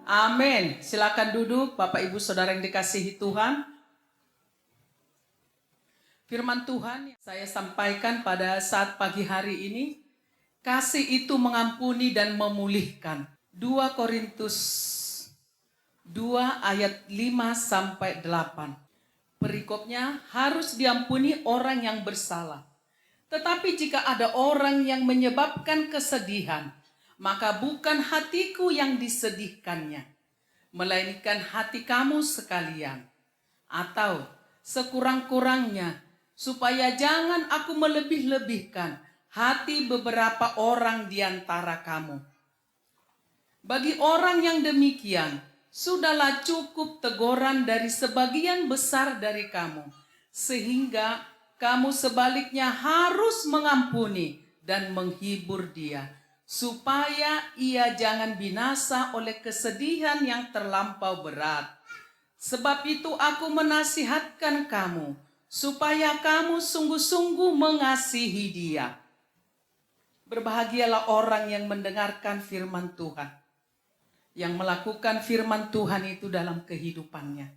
Amin. Silakan duduk Bapak Ibu Saudara yang dikasihi Tuhan. Firman Tuhan yang saya sampaikan pada saat pagi hari ini, kasih itu mengampuni dan memulihkan. 2 Korintus 2 ayat 5-8. Perikopnya, harus diampuni orang yang bersalah. Tetapi jika ada orang yang menyebabkan kesedihan, maka bukan hatiku yang disedihkannya, melainkan hati kamu sekalian. Atau sekurang-kurangnya, supaya jangan aku melebih-lebihkan hati beberapa orang di antara kamu. Bagi orang yang demikian, sudahlah cukup teguran dari sebagian besar dari kamu, sehingga kamu sebaliknya harus mengampuni dan menghibur dia, supaya ia jangan binasa oleh kesedihan yang terlampau berat. Sebab itu aku menasihatkan kamu, supaya kamu sungguh-sungguh mengasihi dia. Berbahagialah orang yang mendengarkan firman Tuhan, yang melakukan firman Tuhan itu dalam kehidupannya.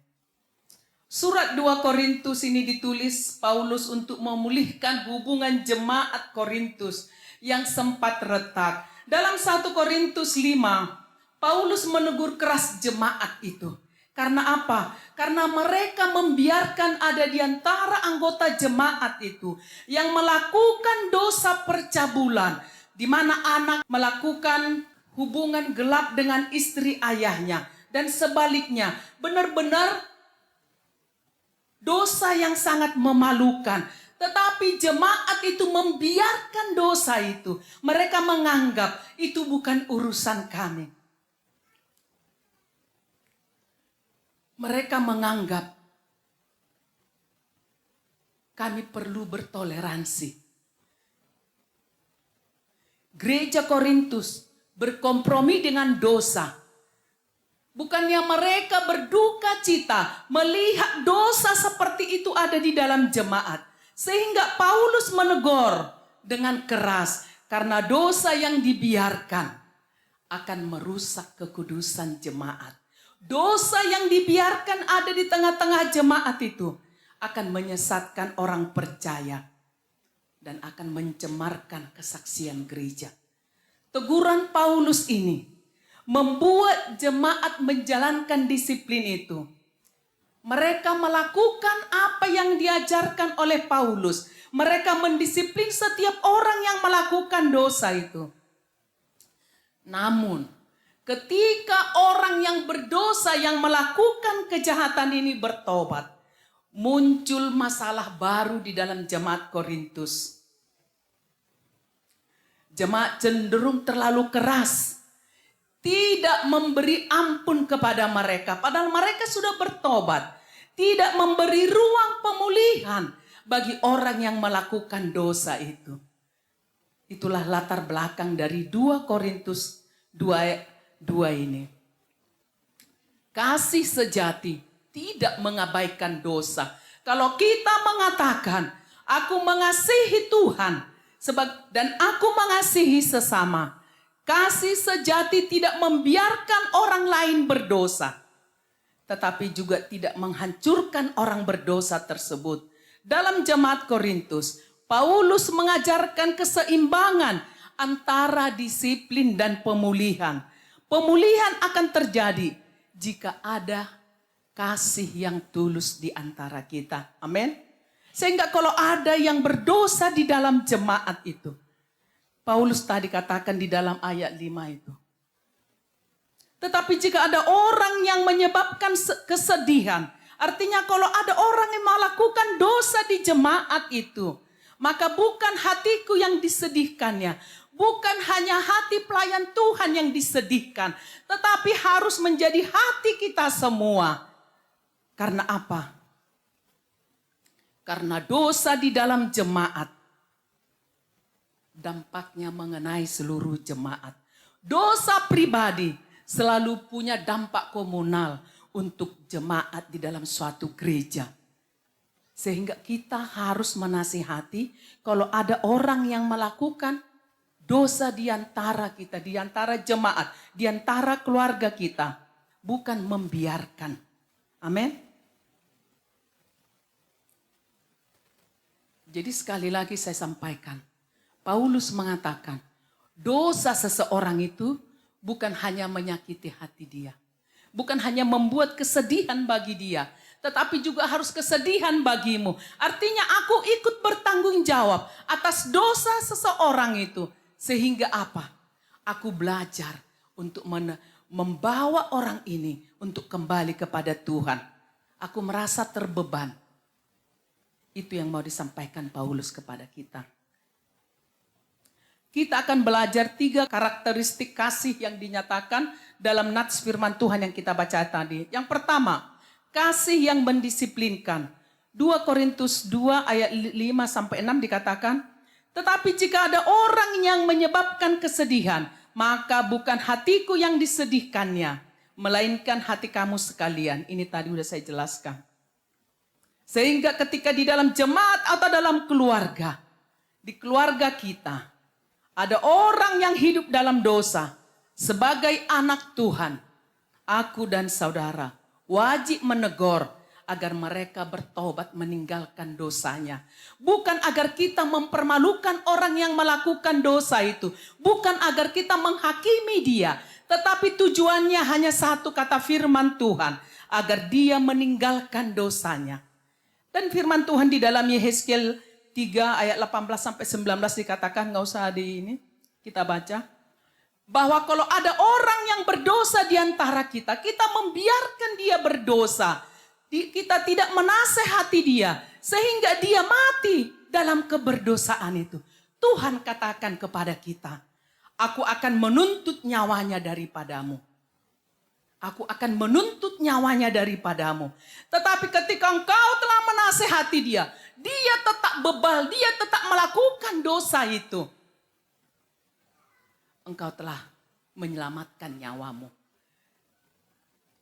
Surat 2 Korintus ini ditulis Paulus untuk memulihkan hubungan jemaat Korintus yang sempat retak. Dalam 1 Korintus 5, Paulus menegur keras jemaat itu. Karena apa? Karena mereka membiarkan ada di antara anggota jemaat itu yang melakukan dosa percabulan, di mana anak melakukan hubungan gelap dengan istri ayahnya, dan sebaliknya, benar-benar dosa yang sangat memalukan. Tetapi jemaat itu membiarkan dosa itu. Mereka menganggap itu bukan urusan kami. Mereka menganggap kami perlu bertoleransi. Gereja Korintus berkompromi dengan dosa. Bukannya mereka berduka cita melihat dosa seperti itu ada di dalam jemaat. Sehingga Paulus menegur dengan keras, karena dosa yang dibiarkan akan merusak kekudusan jemaat. Dosa yang dibiarkan ada di tengah-tengah jemaat itu akan menyesatkan orang percaya dan akan mencemarkan kesaksian gereja. Teguran Paulus ini membuat jemaat menjalankan disiplin itu. Mereka melakukan apa yang diajarkan oleh Paulus. Mereka mendisiplin setiap orang yang melakukan dosa itu. Namun, ketika orang yang berdosa yang melakukan kejahatan ini bertobat, muncul masalah baru di dalam jemaat Korintus. Jemaat cenderung terlalu keras, tidak memberi ampun kepada mereka, padahal mereka sudah bertobat. Tidak memberi ruang pemulihan bagi orang yang melakukan dosa itu. Itulah latar belakang dari 2 Korintus 2 ini. Kasih sejati tidak mengabaikan dosa. Kalau kita mengatakan, aku mengasihi Tuhan dan aku mengasihi sesama, kasih sejati tidak membiarkan orang lain berdosa, tetapi juga tidak menghancurkan orang berdosa tersebut. Dalam jemaat Korintus, Paulus mengajarkan keseimbangan antara disiplin dan pemulihan. Pemulihan akan terjadi jika ada kasih yang tulus di antara kita. Amin. Sehingga kalau ada yang berdosa di dalam jemaat itu, Paulus tadi katakan di dalam ayat 5 itu. Tetapi jika ada orang yang menyebabkan kesedihan, artinya kalau ada orang yang melakukan dosa di jemaat itu, maka bukan hatiku yang disedihkannya, bukan hanya hati pelayan Tuhan yang disedihkan, tetapi harus menjadi hati kita semua. Karena apa? Karena dosa di dalam jemaat dampaknya mengenai seluruh jemaat. Dosa pribadi selalu punya dampak komunal untuk jemaat di dalam suatu gereja. Sehingga kita harus menasihati kalau ada orang yang melakukan dosa di antara kita, di antara jemaat, di antara keluarga kita. Bukan membiarkan. Amin. Jadi sekali lagi saya sampaikan. Paulus mengatakan, dosa seseorang itu bukan hanya menyakiti hati dia. Bukan hanya membuat kesedihan bagi dia. Tetapi juga harus kesedihan bagimu. Artinya aku ikut bertanggung jawab atas dosa seseorang itu. Sehingga apa? Aku belajar untuk membawa orang ini untuk kembali kepada Tuhan. Aku merasa terbeban. Itu yang mau disampaikan Paulus kepada kita. Kita akan belajar 3 karakteristik kasih yang dinyatakan dalam nats firman Tuhan yang kita baca tadi. Yang pertama, kasih yang mendisiplinkan. 2 Korintus 2 ayat 5-6 dikatakan, tetapi jika ada orang yang menyebabkan kesedihan, maka bukan hatiku yang disedihkannya, melainkan hati kamu sekalian. Ini tadi sudah saya jelaskan. Sehingga ketika di dalam jemaat atau dalam keluarga, di keluarga kita, ada orang yang hidup dalam dosa, sebagai anak Tuhan, aku dan saudara wajib menegur agar mereka bertobat meninggalkan dosanya. Bukan agar kita mempermalukan orang yang melakukan dosa itu. Bukan agar kita menghakimi dia. Tetapi tujuannya hanya satu, kata firman Tuhan. Agar dia meninggalkan dosanya. Dan firman Tuhan di dalam Yehezkiel 3 ayat 18-19 dikatakan, nggak usah di ini, kita baca. Bahwa kalau ada orang yang berdosa di antara kita, kita membiarkan dia berdosa. Kita tidak menasehati dia sehingga dia mati dalam keberdosaan itu. Tuhan katakan kepada kita, aku akan menuntut nyawanya daripadamu. Aku akan menuntut nyawanya daripadamu. Tetapi ketika engkau telah menasehati dia, dia tetap bebal, dia tetap melakukan dosa itu. Engkau telah menyelamatkan nyawamu.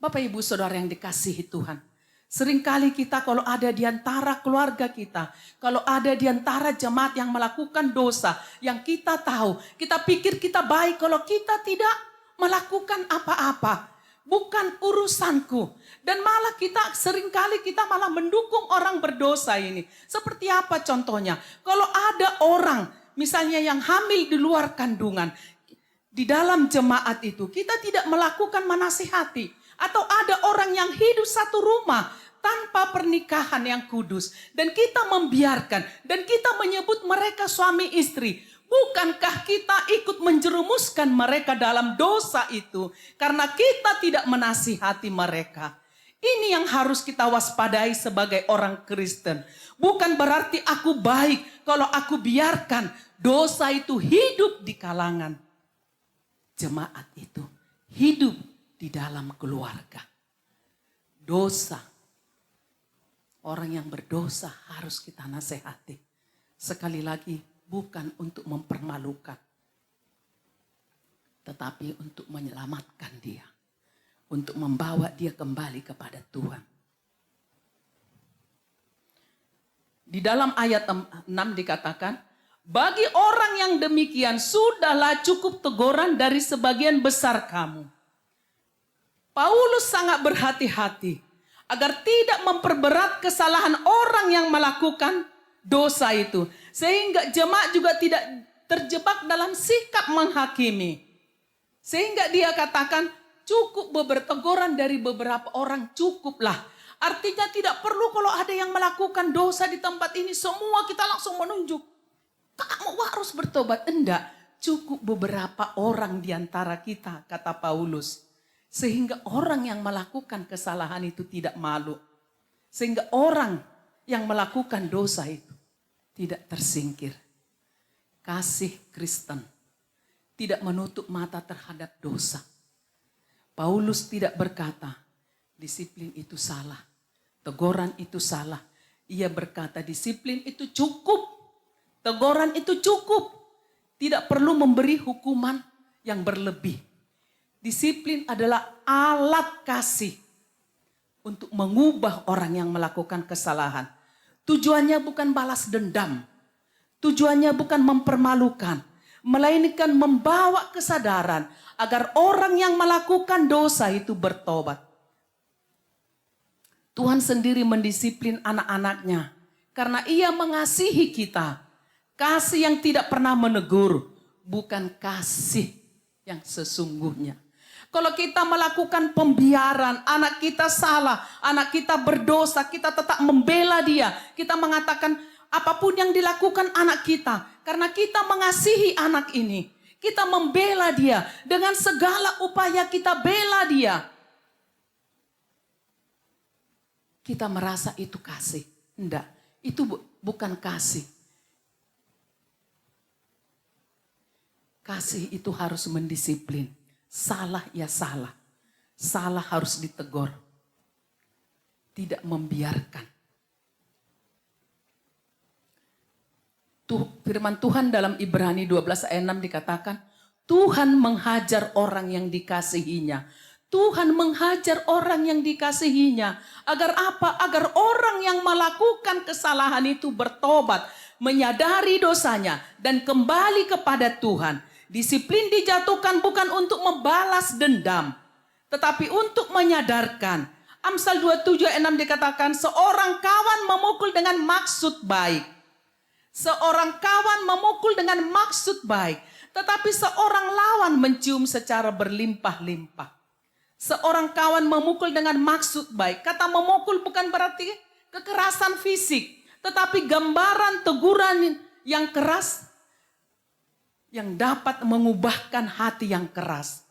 Bapak ibu saudara yang dikasihi Tuhan. Seringkali kita kalau ada di antara keluarga kita, kalau ada di antara jemaat yang melakukan dosa, yang kita tahu, kita pikir kita baik kalau kita tidak melakukan apa-apa. Bukan urusanku. Dan malah seringkali kita malah mendukung orang berdosa ini. Seperti apa contohnya? Kalau ada orang misalnya yang hamil di luar kandungan, di dalam jemaat itu kita tidak melakukan menasihati. Atau ada orang yang hidup satu rumah tanpa pernikahan yang kudus. Dan kita membiarkan. Dan kita menyebut mereka suami istri. Bukankah kita ikut menjerumuskan mereka dalam dosa itu? Karena kita tidak menasihati mereka. Ini yang harus kita waspadai sebagai orang Kristen. Bukan berarti aku baik kalau aku biarkan dosa itu hidup di kalangan jemaat itu. Hidup di dalam keluarga. Dosa. Orang yang berdosa harus kita nasihati. Sekali lagi, bukan untuk mempermalukan. Tetapi untuk menyelamatkan dia. Untuk membawa dia kembali kepada Tuhan. Di dalam ayat 6 dikatakan, bagi orang yang demikian sudahlah cukup teguran dari sebagian besar kamu. Paulus sangat berhati-hati agar tidak memperberat kesalahan orang yang melakukan dosa itu. Sehingga jemaat juga tidak terjebak dalam sikap menghakimi. Sehingga dia katakan cukup teguran dari beberapa orang cukuplah. Artinya tidak perlu kalau ada yang melakukan dosa di tempat ini semua kita langsung menunjuk. Kamu harus bertobat. Enggak, cukup beberapa orang di antara kita, kata Paulus. Sehingga orang yang melakukan kesalahan itu tidak malu. Sehingga orang yang melakukan dosa itu tidak tersingkir. Kasih Kristen tidak menutup mata terhadap dosa. Paulus tidak berkata, disiplin itu salah. Teguran itu salah. Ia berkata, disiplin itu cukup. Teguran itu cukup. Tidak perlu memberi hukuman yang berlebih. Disiplin adalah alat kasih untuk mengubah orang yang melakukan kesalahan. Tujuannya bukan balas dendam. Tujuannya bukan mempermalukan. Melainkan membawa kesadaran agar orang yang melakukan dosa itu bertobat. Tuhan sendiri mendisiplin anak-anaknya karena Ia mengasihi kita. Kasih yang tidak pernah menegur, bukan kasih yang sesungguhnya. Kalau kita melakukan pembiaran, anak kita salah, anak kita berdosa, kita tetap membela dia. Kita mengatakan apapun yang dilakukan anak kita, karena kita mengasihi anak ini. Kita membela dia, dengan segala upaya kita bela dia. Kita merasa itu kasih. Enggak, itu bukan kasih. Kasih itu harus mendisiplin. Salah ya salah. Salah harus ditegur. Tidak membiarkan. Firman Tuhan dalam Ibrani 12 ayat 6 dikatakan, Tuhan menghajar orang yang dikasihinya. Tuhan menghajar orang yang dikasihinya. Agar apa? Agar orang yang melakukan kesalahan itu bertobat, menyadari dosanya, dan kembali kepada Tuhan. Disiplin dijatuhkan bukan untuk membalas dendam, tetapi untuk menyadarkan. Amsal 27 ayat 6 dikatakan, seorang kawan memukul dengan maksud baik. Seorang kawan memukul dengan maksud baik, tetapi seorang lawan mencium secara berlimpah-limpah. Seorang kawan memukul dengan maksud baik. Kata memukul bukan berarti kekerasan fisik, tetapi gambaran teguran yang keras yang dapat mengubahkan hati yang keras.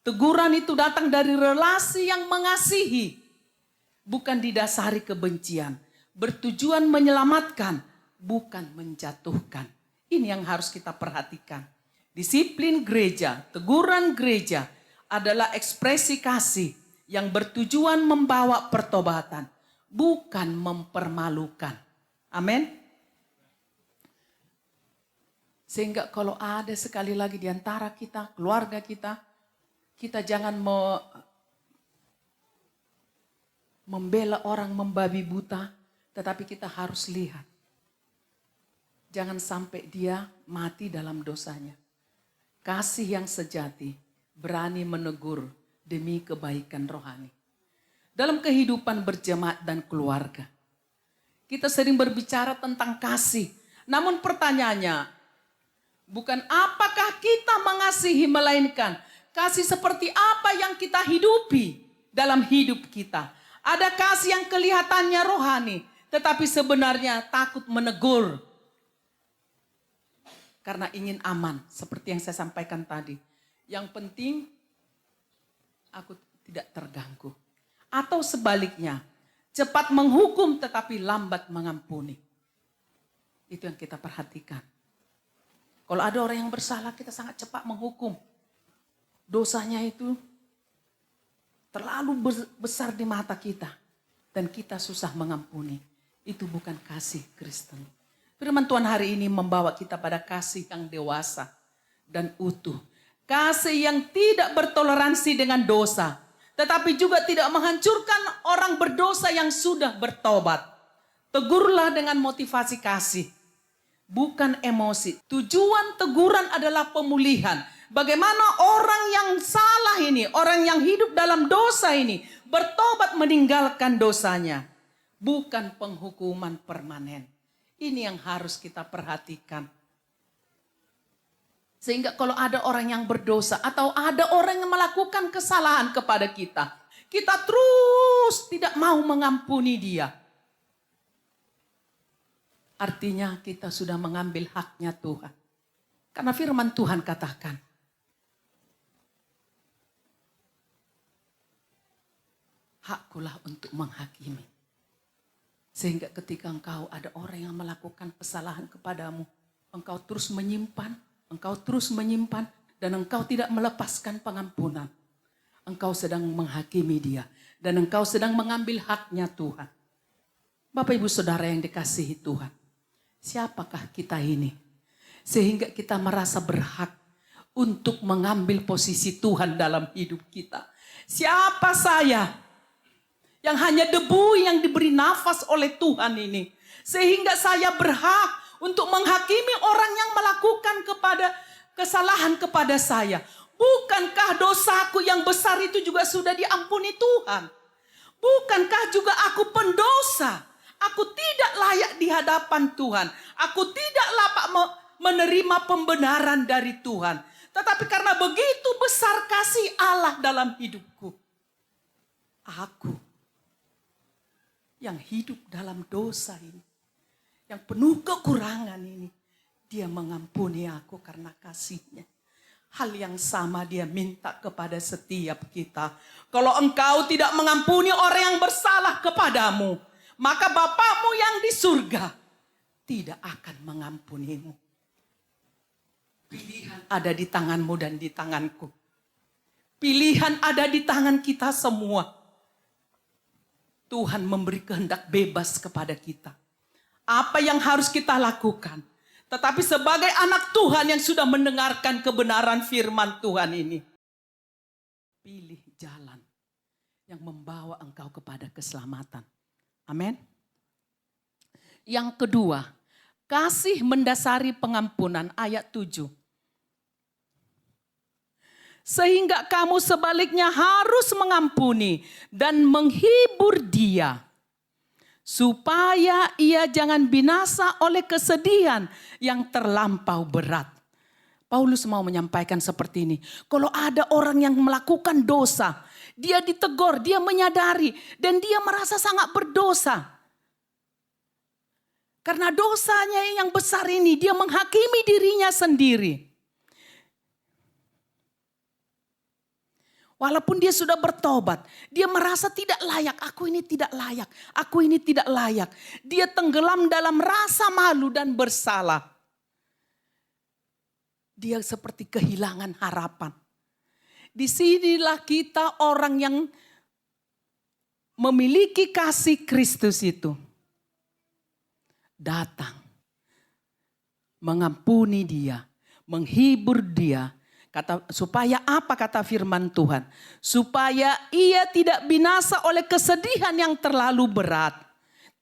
Teguran itu datang dari relasi yang mengasihi, bukan didasari kebencian. Bertujuan menyelamatkan, bukan menjatuhkan. Ini yang harus kita perhatikan. Disiplin gereja, teguran gereja adalah ekspresi kasih yang bertujuan membawa pertobatan, bukan mempermalukan. Amin. Sehingga kalau ada sekali lagi di antara kita, keluarga kita, kita jangan membela orang membabi buta, tetapi kita harus lihat. Jangan sampai dia mati dalam dosanya. Kasih yang sejati berani menegur demi kebaikan rohani. Dalam kehidupan berjemaat dan keluarga, kita sering berbicara tentang kasih. Namun pertanyaannya, bukan apakah kita mengasihi, melainkan kasih seperti apa yang kita hidupi dalam hidup kita. Ada kasih yang kelihatannya rohani, tetapi sebenarnya takut menegur. Karena ingin aman, seperti yang saya sampaikan tadi. Yang penting, aku tidak terganggu. Atau sebaliknya, cepat menghukum tetapi lambat mengampuni. Itu yang kita perhatikan. Kalau ada orang yang bersalah, kita sangat cepat menghukum. Dosanya itu terlalu besar di mata kita. Dan kita susah mengampuni. Itu bukan kasih Kristen. Firman Tuhan hari ini membawa kita pada kasih yang dewasa dan utuh. Kasih yang tidak bertoleransi dengan dosa. Tetapi juga tidak menghancurkan orang berdosa yang sudah bertobat. Tegurlah dengan motivasi kasih. Bukan emosi. Tujuan teguran adalah pemulihan. Bagaimana orang yang salah ini, orang yang hidup dalam dosa ini, bertobat meninggalkan dosanya. Bukan penghukuman permanen. Ini yang harus kita perhatikan. Sehingga kalau ada orang yang berdosa atau ada orang yang melakukan kesalahan kepada kita, kita terus tidak mau mengampuni dia. Artinya kita sudah mengambil haknya Tuhan. Karena firman Tuhan katakan, hakkulah untuk menghakimi. Sehingga ketika engkau ada orang yang melakukan kesalahan kepadamu, engkau terus menyimpan, dan engkau tidak melepaskan pengampunan. Engkau sedang menghakimi dia, dan engkau sedang mengambil haknya Tuhan. Bapak Ibu Saudara yang dikasihi Tuhan, siapakah kita ini? Sehingga kita merasa berhak untuk mengambil posisi Tuhan dalam hidup kita. Siapa saya? Yang hanya debu yang diberi nafas oleh Tuhan ini. Sehingga saya berhak untuk menghakimi orang yang melakukan kesalahan kepada saya. Bukankah dosaku yang besar itu juga sudah diampuni Tuhan? Bukankah juga aku pendosa? Aku tidak layak di hadapan Tuhan. Aku tidak layak menerima pembenaran dari Tuhan. Tetapi karena begitu besar kasih Allah dalam hidupku, aku yang hidup dalam dosa ini, yang penuh kekurangan ini, Dia mengampuni aku karena kasih-Nya. Hal yang sama Dia minta kepada setiap kita. Kalau engkau tidak mengampuni orang yang bersalah kepadamu, maka Bapamu yang di surga tidak akan mengampunimu. Pilihan ada di tanganmu dan di tanganku. Pilihan ada di tangan kita semua. Tuhan memberi kehendak bebas kepada kita. Apa yang harus kita lakukan? Tetapi sebagai anak Tuhan yang sudah mendengarkan kebenaran firman Tuhan ini, pilih jalan yang membawa engkau kepada keselamatan. Amin. Yang kedua, kasih mendasari pengampunan, ayat 7. Sehingga kamu sebaliknya harus mengampuni dan menghibur dia, supaya ia jangan binasa oleh kesedihan yang terlampau berat. Paulus mau menyampaikan seperti ini. Kalau ada orang yang melakukan dosa, dia ditegur, dia menyadari, dan dia merasa sangat berdosa. Karena dosanya yang besar ini, dia menghakimi dirinya sendiri. Walaupun dia sudah bertobat, dia merasa tidak layak. Aku ini tidak layak, aku ini tidak layak. Dia tenggelam dalam rasa malu dan bersalah. Dia seperti kehilangan harapan. Disinilah kita orang yang memiliki kasih Kristus itu datang, mengampuni dia, menghibur dia. Supaya apa kata firman Tuhan? Supaya ia tidak binasa oleh kesedihan yang terlalu berat.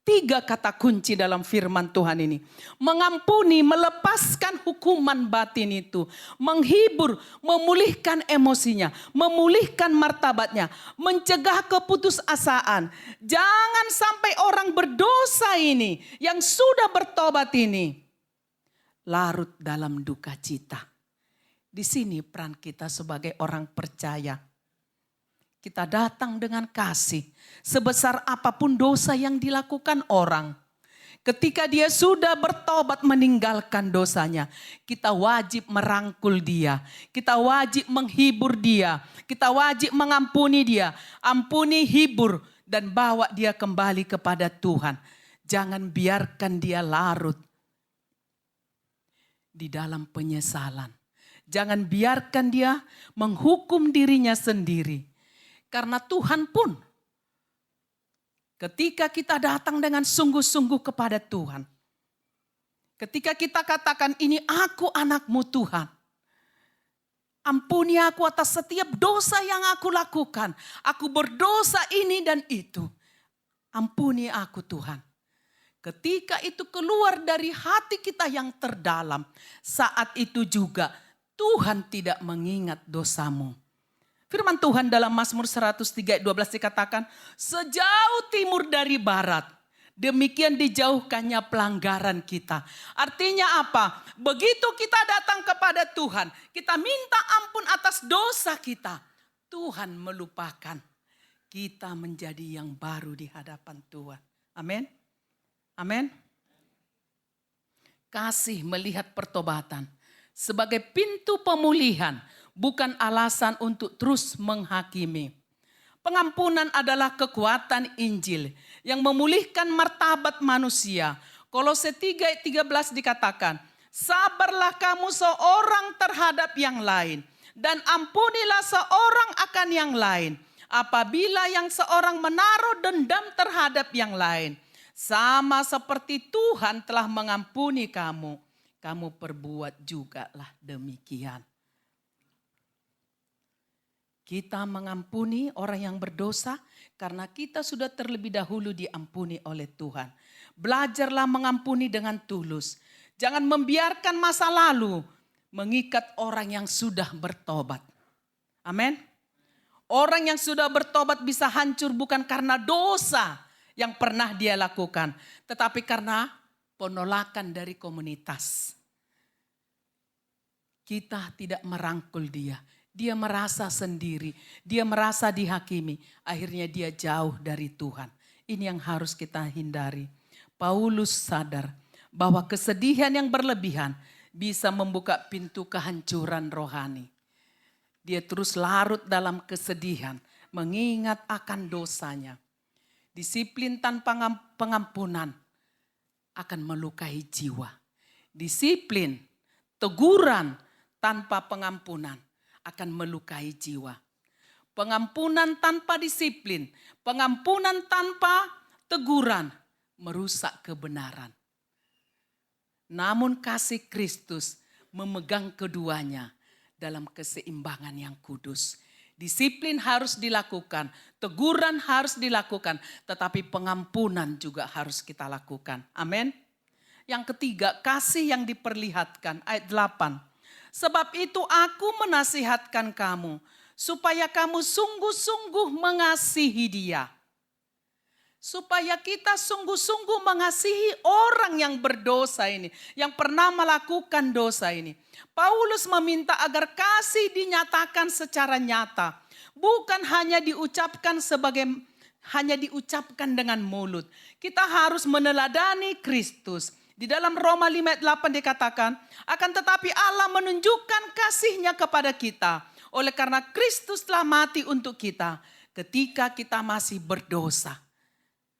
3 kata kunci dalam firman Tuhan ini. Mengampuni, melepaskan hukuman batin itu. Menghibur, memulihkan emosinya. Memulihkan martabatnya. Mencegah keputusasaan. Jangan sampai orang berdosa ini, yang sudah bertobat ini, larut dalam duka cita. Di sini peran kita sebagai orang percaya. Kita datang dengan kasih. Sebesar apapun dosa yang dilakukan orang, ketika dia sudah bertobat meninggalkan dosanya, kita wajib merangkul dia. Kita wajib menghibur dia. Kita wajib mengampuni dia. Ampuni, hibur, dan bawa dia kembali kepada Tuhan. Jangan biarkan dia larut di dalam penyesalan. Jangan biarkan dia menghukum dirinya sendiri. Karena Tuhan pun, ketika kita datang dengan sungguh-sungguh kepada Tuhan, ketika kita katakan, ini aku anakmu Tuhan, ampuni aku atas setiap dosa yang aku lakukan. Aku berdosa ini dan itu. Ampuni aku Tuhan. Ketika itu keluar dari hati kita yang terdalam, saat itu juga Tuhan tidak mengingat dosamu. Firman Tuhan dalam Mazmur 103 ayat 12 dikatakan, sejauh timur dari barat, demikian dijauhkannya pelanggaran kita. Artinya apa? Begitu kita datang kepada Tuhan, kita minta ampun atas dosa kita, Tuhan melupakan. Kita menjadi yang baru di hadapan Tuhan. Amin. Amin. Kasih melihat pertobatan sebagai pintu pemulihan, bukan alasan untuk terus menghakimi. Pengampunan adalah kekuatan Injil yang memulihkan martabat manusia. Kolose 3 ayat 13 dikatakan, sabarlah kamu seorang terhadap yang lain, dan ampunilah seorang akan yang lain. Apabila yang seorang menaruh dendam terhadap yang lain, sama seperti Tuhan telah mengampuni kamu, kamu perbuat jugalah demikian. Kita mengampuni orang yang berdosa karena kita sudah terlebih dahulu diampuni oleh Tuhan. Belajarlah mengampuni dengan tulus. Jangan membiarkan masa lalu mengikat orang yang sudah bertobat. Amin. Orang yang sudah bertobat bisa hancur bukan karena dosa yang pernah dia lakukan, tetapi karena penolakan dari komunitas. Kita tidak merangkul dia. Dia merasa sendiri, dia merasa dihakimi. Akhirnya dia jauh dari Tuhan. Ini yang harus kita hindari. Paulus sadar bahwa kesedihan yang berlebihan bisa membuka pintu kehancuran rohani. Dia terus larut dalam kesedihan, mengingat akan dosanya. Disiplin tanpa pengampunan akan melukai jiwa. Disiplin, teguran tanpa pengampunan akan melukai jiwa. Pengampunan tanpa disiplin, pengampunan tanpa teguran merusak kebenaran. Namun kasih Kristus memegang keduanya dalam keseimbangan yang kudus. Disiplin harus dilakukan, teguran harus dilakukan, tetapi pengampunan juga harus kita lakukan. Amin. Yang ketiga, kasih yang diperlihatkan. Ayat 8. Sebab itu aku menasihatkan kamu, supaya kamu sungguh-sungguh mengasihi dia. Supaya kita sungguh-sungguh mengasihi orang yang berdosa ini, yang pernah melakukan dosa ini. Paulus meminta agar kasih dinyatakan secara nyata, bukan hanya diucapkan dengan mulut. Kita harus meneladani Kristus. Di dalam Roma 5 ayat 8 dikatakan, akan tetapi Allah menunjukkan kasih-Nya kepada kita oleh karena Kristus telah mati untuk kita ketika kita masih berdosa.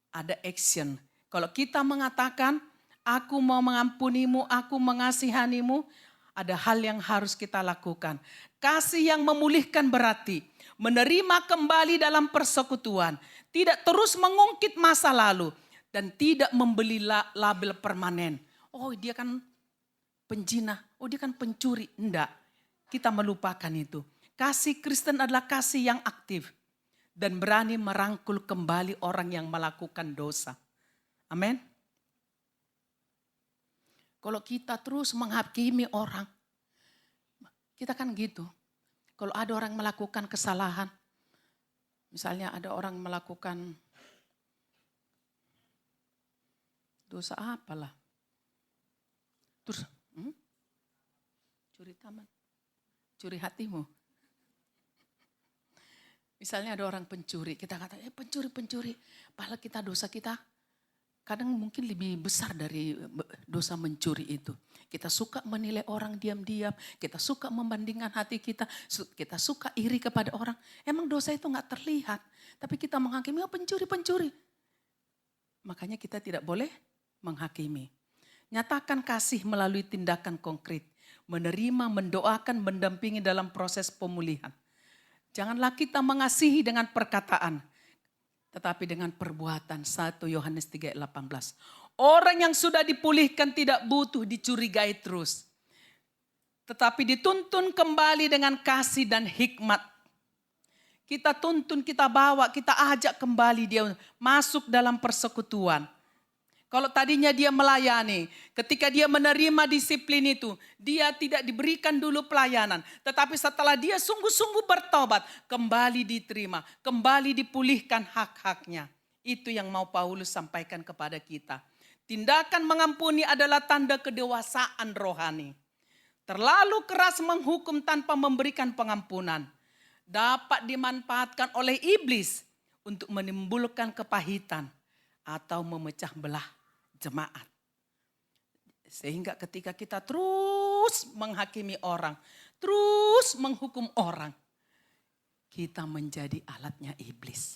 Ada action. Kalau kita mengatakan, aku mau mengampunimu, aku mengasihanimu, ada hal yang harus kita lakukan. Kasih yang memulihkan berarti menerima kembali dalam persekutuan, tidak terus mengungkit masa lalu, dan tidak membeli label permanen. Oh dia kan penjina, oh dia kan pencuri. Enggak, kita melupakan itu. Kasih Kristen adalah kasih yang aktif dan berani merangkul kembali orang yang melakukan dosa. Amin. Kalau kita terus menghakimi orang, kita kan gitu. Kalau ada orang melakukan kesalahan, misalnya ada orang melakukan dosa apalah, terus curi taman, curi hatimu. Misalnya ada orang pencuri, kita kata pencuri. Padahal kita dosa kita kadang mungkin lebih besar dari dosa mencuri itu. Kita suka menilai orang diam-diam, kita suka membandingkan hati kita suka iri kepada orang. Emang dosa itu gak terlihat, tapi kita menghakimi, pencuri. Makanya kita tidak boleh menghakimi. Nyatakan kasih melalui tindakan konkret, menerima, mendoakan, mendampingi dalam proses pemulihan. Janganlah kita mengasihi dengan perkataan, tetapi dengan perbuatan. 1 Yohanes 3:18. Orang yang sudah dipulihkan tidak butuh dicurigai terus, tetapi dituntun kembali dengan kasih dan hikmat. Kita tuntun, kita bawa, kita ajak kembali dia masuk dalam persekutuan. Kalau tadinya dia melayani, ketika dia menerima disiplin itu, dia tidak diberikan dulu pelayanan. Tetapi setelah dia sungguh-sungguh bertobat, kembali diterima, kembali dipulihkan hak-haknya. Itu yang mau Paulus sampaikan kepada kita. Tindakan mengampuni adalah tanda kedewasaan rohani. Terlalu keras menghukum tanpa memberikan pengampunan dapat dimanfaatkan oleh iblis untuk menimbulkan kepahitan atau memecah belah jemaat. Sehingga ketika kita terus menghakimi orang, terus menghukum orang, kita menjadi alatnya iblis.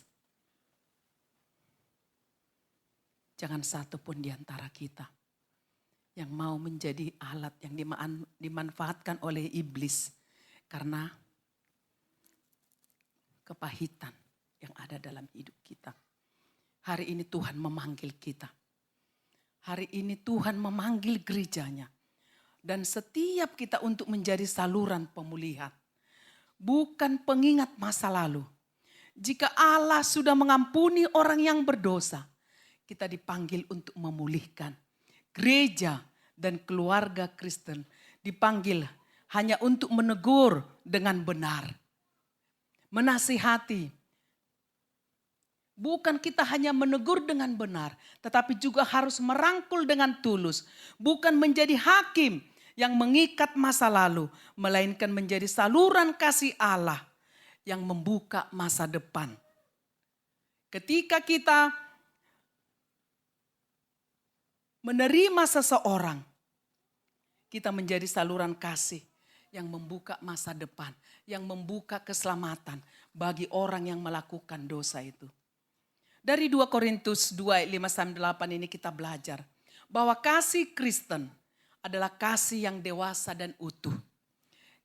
Jangan satu pun di antara kita yang mau menjadi alat yang dimanfaatkan oleh iblis karena kepahitan yang ada dalam hidup kita. Hari ini Tuhan memanggil kita. Hari ini Tuhan memanggil gerejanya. Dan setiap kita untuk menjadi saluran pemulihan. Bukan pengingat masa lalu. Jika Allah sudah mengampuni orang yang berdosa, kita dipanggil untuk memulihkan. Gereja dan keluarga Kristen dipanggil hanya untuk menegur dengan benar. Menasihati. Bukan kita hanya menegur dengan benar, tetapi juga harus merangkul dengan tulus. Bukan menjadi hakim yang mengikat masa lalu, melainkan menjadi saluran kasih Allah yang membuka masa depan. Ketika kita menerima seseorang, kita menjadi saluran kasih yang membuka masa depan, yang membuka keselamatan bagi orang yang melakukan dosa itu. Dari 2 Korintus 2 ayat 5-8 ini kita belajar bahwa kasih Kristen adalah kasih yang dewasa dan utuh.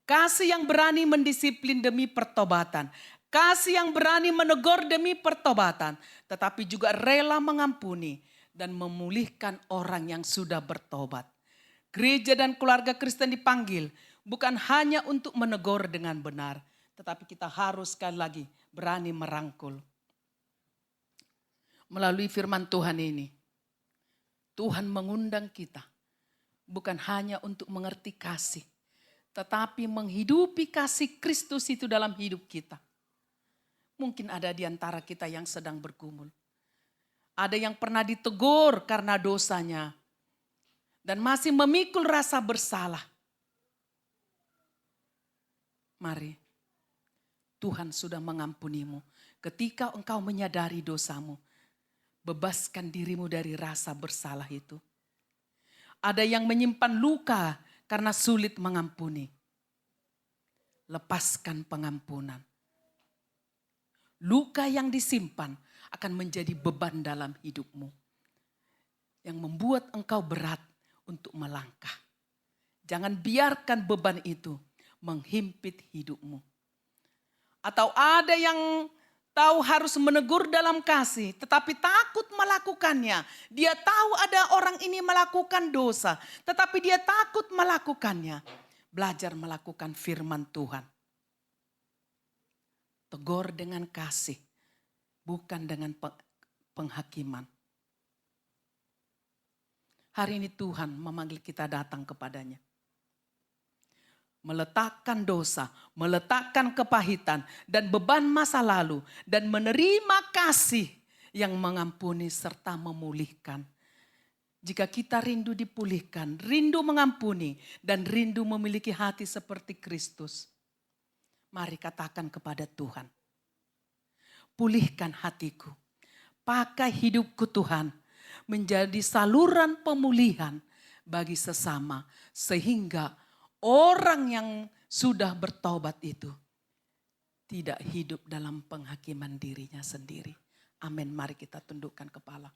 Kasih yang berani mendisiplin demi pertobatan. Kasih yang berani menegur demi pertobatan. Tetapi juga rela mengampuni dan memulihkan orang yang sudah bertobat. Gereja dan keluarga Kristen dipanggil bukan hanya untuk menegur dengan benar. Tetapi kita harus sekali lagi berani merangkul. Melalui firman Tuhan ini, Tuhan mengundang kita bukan hanya untuk mengerti kasih, tetapi menghidupi kasih Kristus itu dalam hidup kita. Mungkin ada di antara kita yang sedang bergumul. Ada yang pernah ditegur karena dosanya dan masih memikul rasa bersalah. Mari, Tuhan sudah mengampunimu ketika engkau menyadari dosamu. Bebaskan dirimu dari rasa bersalah itu. Ada yang menyimpan luka karena sulit mengampuni. Lepaskan pengampunan. Luka yang disimpan akan menjadi beban dalam hidupmu. Yang membuat engkau berat untuk melangkah. Jangan biarkan beban itu menghimpit hidupmu. Atau ada yang tahu harus menegur dalam kasih, tetapi takut melakukannya. Dia tahu ada orang ini melakukan dosa, tetapi dia takut melakukannya. Belajar melakukan firman Tuhan. Tegur dengan kasih, bukan dengan penghakiman. Hari ini Tuhan memanggil kita datang kepadanya. Meletakkan dosa, meletakkan kepahitan dan beban masa lalu. Dan menerima kasih yang mengampuni serta memulihkan. Jika kita rindu dipulihkan, rindu mengampuni dan rindu memiliki hati seperti Kristus. Mari katakan kepada Tuhan. Pulihkan hatiku. Pakai hidupku Tuhan menjadi saluran pemulihan bagi sesama. Sehingga orang yang sudah bertobat itu tidak hidup dalam penghakiman dirinya sendiri. Amin. Mari kita tundukkan kepala.